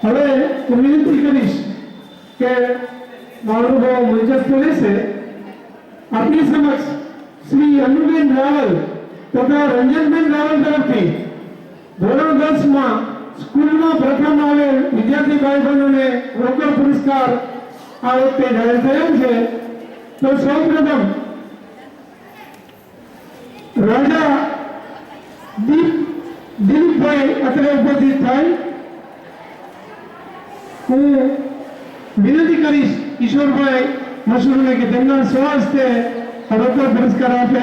હવે હું વિનંતી કરીશ કે મહાનુભાવ મંચસ્થ લેશે। આપની સમક્ષ શ્રી અનુબેન રાવલ તથા રંજનબેન રાવલ તરફથી ધોરણ 10 માં સ્કૂલમાં પ્રથમ આવેલ વિદ્યાર્થી ભાઈ બહેનોને રોકડ પુરસ્કાર આ વખતે જાહેર થયેલ છે। તો સૌપ્રથમ રાજા દિલીપભાઈ અત્રે ઉપસ્થિત થાય। હું વિનંતી કરીશ કિશોરભાઈ મસૂરને કે તેમના સ્વહસ્તે રોકડ પુરસ્કાર આપે।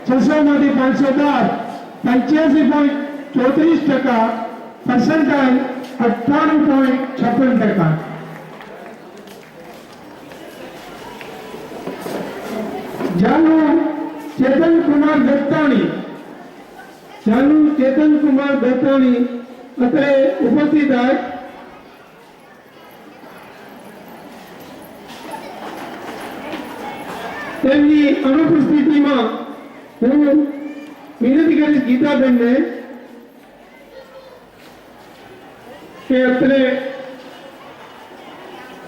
600 માંથી 510 85.34% percentile 98.56%। जानू चेतन कुमार दत्ताणी अत्रे उपस्थित है। તેમની અનુપસ્થિતિમાં હું વિનંતી કરીશ ગીતાબેનને કે અત્રે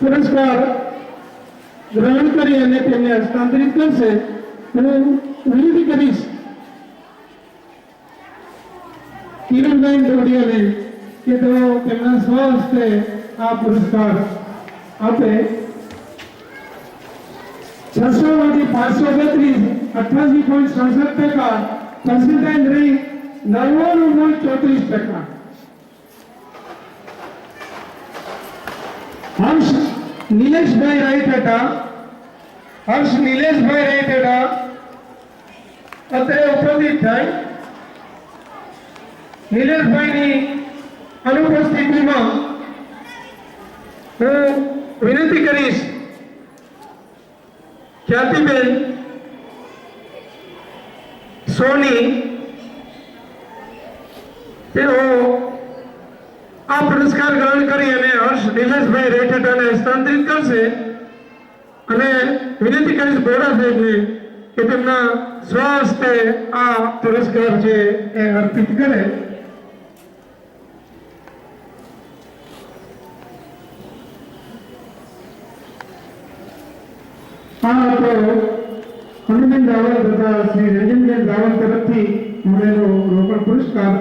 પુરસ્કાર ગ્રહણ કરી અને તેમને હસ્તાંતરિત કરશે। હું વિનંતી કરીશ કિરણબેન ડોડિયાને કે તેઓ તેમના સ્વહસ્તે આ પુરસ્કાર આપે। 600 માંથી 532 88.67% पर्सेंटाइल रही 99.34%। हर्ष नीलेश भाई रायटेटा અત્રે ઉપસ્થિત થાય। नीलेश भाई अनुपस्थितिમાં હું વિનંતી કરીશ ખ્યાતિબેન સોની તેઓ આ પુરસ્કાર ગ્રહણ કરી અને હર્ષ નિલેશભાઈ રેઠેટાને હસ્તાંતરિત કરશે। અને વિનંતી કરીશ બોરા સાહેબને કે તેમના સ્વહસ્તે આ પુરસ્કાર છે એ અર્પિત કરે। अनुबेन रावल तथा श्री रंजनबेन रावल तरफ थी रोकड़ पुरस्कार।